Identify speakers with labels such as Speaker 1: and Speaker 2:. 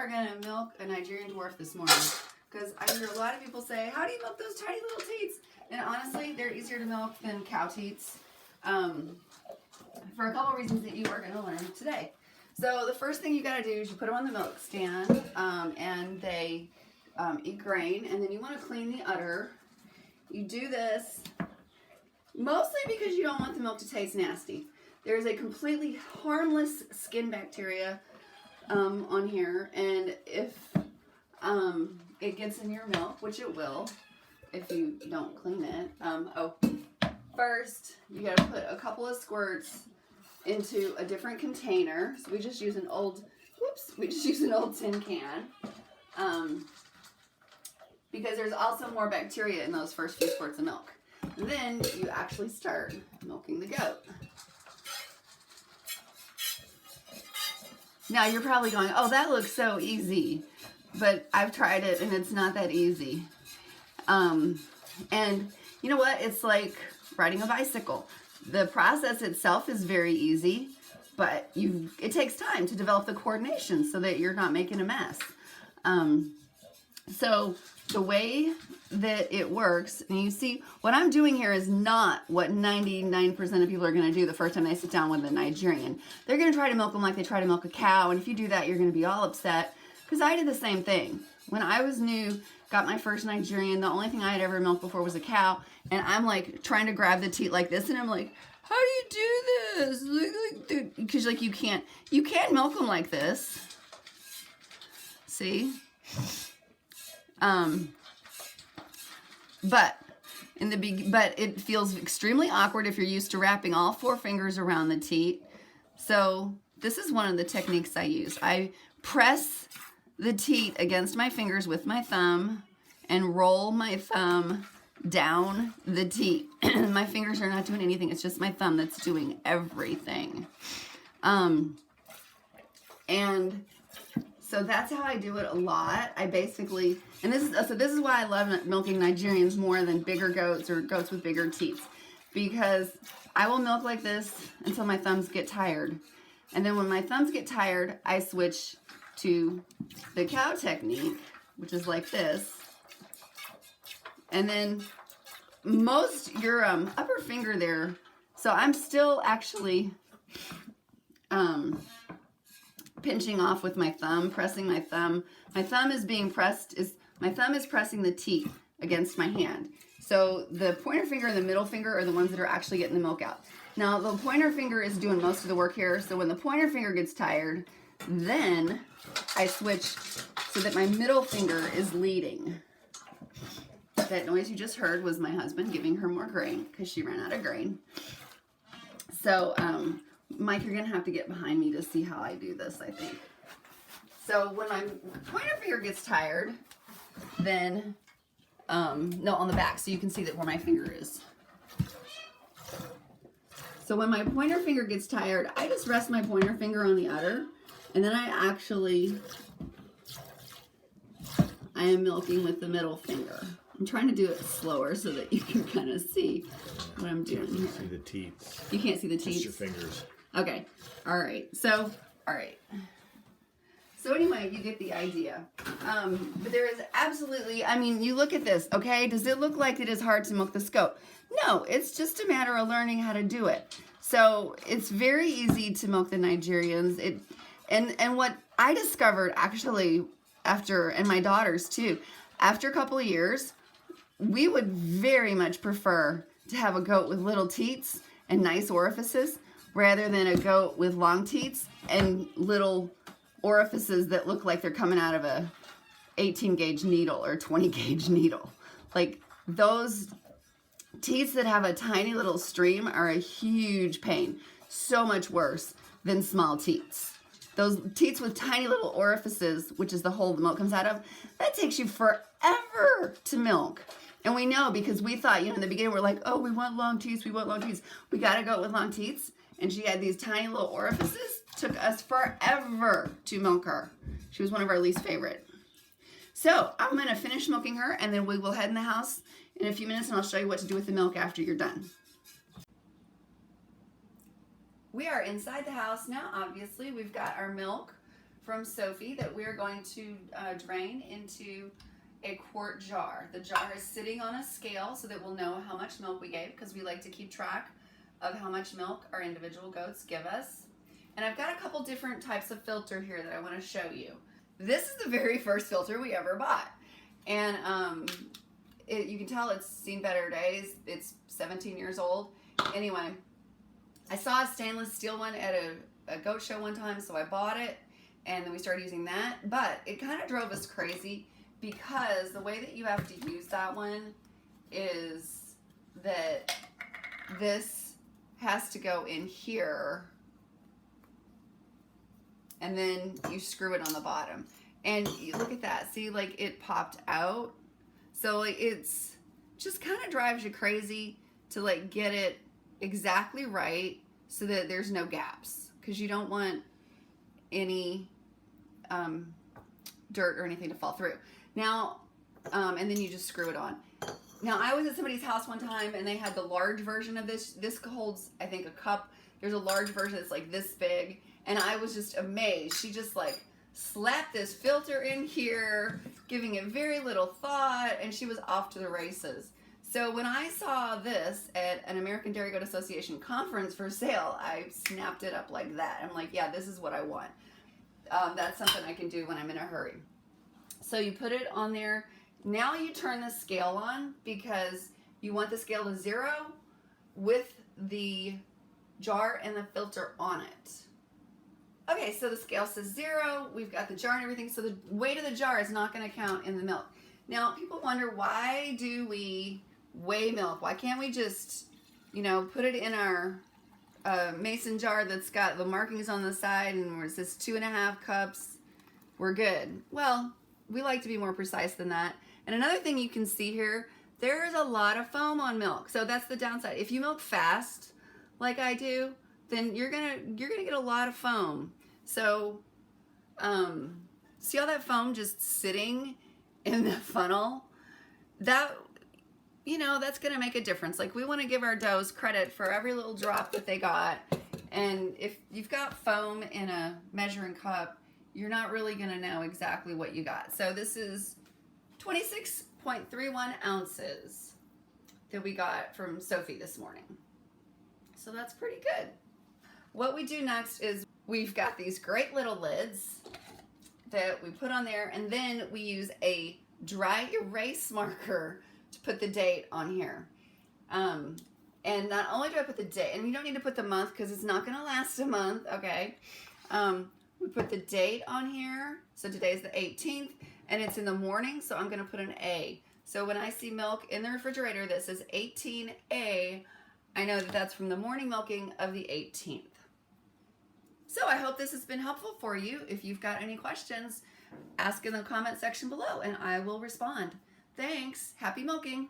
Speaker 1: are going to milk a Nigerian Dwarf this morning because I hear a lot of people say, how do you milk those tiny little teats? And honestly, they're easier to milk than cow teats for a couple reasons that you are going to learn today. So the first thing you got to do is you put them on the milk stand and they eat grain, and then you want to clean the udder. You do this mostly because you don't want the milk to taste nasty. There's a completely harmless skin bacteria on here, and if it gets in your milk, which it will if you don't clean it. First you got to put a couple of squirts into a different container. So we just use an old tin can because there's also more bacteria in those first few squirts of milk. And then you actually start milking the goat. Now you're probably going, oh, that looks so easy, but I've tried it and it's not that easy. And you know what? It's like riding a bicycle. The process itself is very easy, but it takes time to develop the coordination so that you're not making a mess. So the way that it works, and you see what I'm doing here is not what 99% of people are going to do the first time they sit down with a Nigerian. They're going to try to milk them like they try to milk a cow, and if you do that, you're going to be all upset, because I did the same thing. When I was new, got my first Nigerian, the only thing I had ever milked before was a cow, and I'm like trying to grab the teat like this, and I'm like, how do you do this? Because like you can't milk them like this. See? But it feels extremely awkward if you're used to wrapping all 4 fingers around the teat. So this is one of the techniques I use. I press the teat against my fingers with my thumb and roll my thumb down the teat. My fingers are not doing anything. It's just my thumb that's doing everything. And so that's how I do it a lot. I basically, and this is why I love milking Nigerians more than bigger goats or goats with bigger teats, because I will milk like this until my thumbs get tired. And then when my thumbs get tired, I switch to the cow technique, which is like this. And then your upper finger there, so I'm still actually pinching off with my thumb, pressing my thumb. My thumb is pressing the teat against my hand. So the pointer finger and the middle finger are the ones that are actually getting the milk out. Now the pointer finger is doing most of the work here, so when the pointer finger gets tired, then I switch so that my middle finger is leading. That noise you just heard was my husband giving her more grain because she ran out of grain. So, Mike, you're going to have to get behind me to see how I do this, I think. So when my pointer finger gets tired, then, no, on the back, so you can see that where my finger is. So when my pointer finger gets tired, I just rest my pointer finger on the udder, and then I am milking with the middle finger. I'm trying to do it slower so that you can kind of see what I'm doing here.
Speaker 2: You can't see the teats.
Speaker 1: You can't see the teats?
Speaker 2: Just your fingers.
Speaker 1: Okay. All right. So anyway, you get the idea. But there is absolutely, I mean, you look at this, okay? Does it look like it is hard to milk this goat? No, it's just a matter of learning how to do it. So it's very easy to milk the Nigerians. And what I discovered actually after, and my daughters too, after a couple of years, we would very much prefer to have a goat with little teats and nice orifices rather than a goat with long teats and little orifices that look like they're coming out of a 18 gauge needle or 20 gauge needle. Like those teats that have a tiny little stream are a huge pain, so much worse than small teats. Those teats with tiny little orifices, which is the hole the milk comes out of, that takes you forever to milk. And we know because we thought, in the beginning we're like, oh, we want long teats, we want long teats. We got to go with long teats. And she had these tiny little orifices. Took us forever to milk her. She was one of our least favorite. So I'm going to finish milking her, and then we will head in the house in a few minutes, and I'll show you what to do with the milk after you're done. We are inside the house now, obviously. We've got our milk from Sophie that we're going to drain into a quart jar. The jar is sitting on a scale so that we'll know how much milk we gave, because we like to keep track of how much milk our individual goats give us. And I've got a couple different types of filter here that I want to show you. This is the very first filter we ever bought. And you can tell it's seen better days. It's 17 years old. Anyway, I saw a stainless steel one at a goat show one time, so I bought it, and then we started using that. But it kind of drove us crazy, because the way that you have to use that one is that this has to go in here, and then you screw it on the bottom. And you look at that, see, like it popped out. So like it's just kind of drives you crazy to like get it exactly right so that there's no gaps, because you don't want any dirt or anything to fall through. Now, and then you just screw it on. Now, I was at somebody's house one time and they had the large version of this. This holds, I think, a cup. There's a large version that's like this big, and I was just amazed. She just like slapped this filter in here, giving it very little thought, and she was off to the races. So when I saw this at an American Dairy Goat Association conference for sale, I snapped it up like that. I'm like, yeah, this is what I want. That's something I can do when I'm in a hurry. So you put it on there. Now you turn the scale on, because you want the scale to 0 with the jar and the filter on it. Okay, so the scale says 0. We've got the jar and everything. So the weight of the jar is not going to count in the milk. Now, people wonder, why do we weigh milk? Why can't we just, you know, put it in our mason jar that's got the markings on the side and where it says 2.5 cups? We're good. Well, we like to be more precise than that. And another thing you can see here, there's a lot of foam on milk. So that's the downside. If you milk fast, like I do, then you're gonna get a lot of foam. So see all that foam just sitting in the funnel? That, you know, that's gonna make a difference. Like, we want to give our does credit for every little drop that they got. And if you've got foam in a measuring cup, you're not really gonna know exactly what you got. So this is 26.31 ounces that we got from Sophie this morning. So that's pretty good. What we do next is we've got these great little lids that we put on there, and then we use a dry erase marker to put the date on here. And not only do I put the date, and you don't need to put the month because it's not going to last a month, okay? We put the date on here. So today's the 18th, and it's in the morning, so I'm going to put an A. So when I see milk in the refrigerator that says 18A, I know that that's from the morning milking of the 18th. So I hope this has been helpful for you. If you've got any questions, ask in the comment section below and I will respond. Thanks. Happy milking.